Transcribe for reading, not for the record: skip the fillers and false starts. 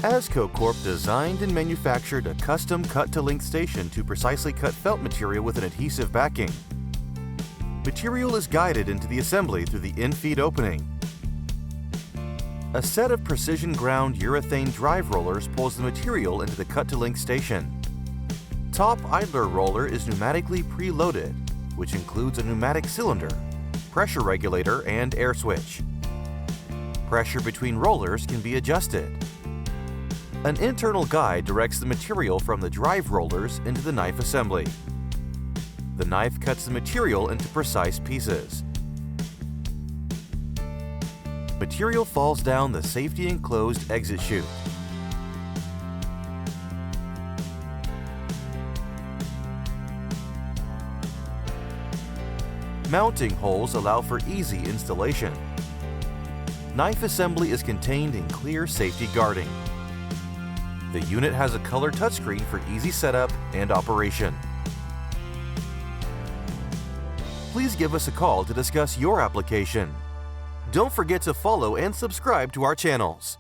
AZCO Corp designed and manufactured a custom cut-to-length station to precisely cut felt material with an adhesive backing. Material is guided into the assembly through the infeed opening. A set of precision ground urethane drive rollers pulls the material into the cut-to-length station. Top idler roller is pneumatically preloaded, which includes a pneumatic cylinder, pressure regulator, and air switch. Pressure between rollers can be adjusted. An internal guide directs the material from the drive rollers into the knife assembly. The knife cuts the material into precise pieces. Material falls down the safety enclosed exit chute. Mounting holes allow for easy installation. Knife assembly is contained in clear safety guarding. The unit has a color touchscreen for easy setup and operation. Please give us a call to discuss your application. Don't forget to follow and subscribe to our channels.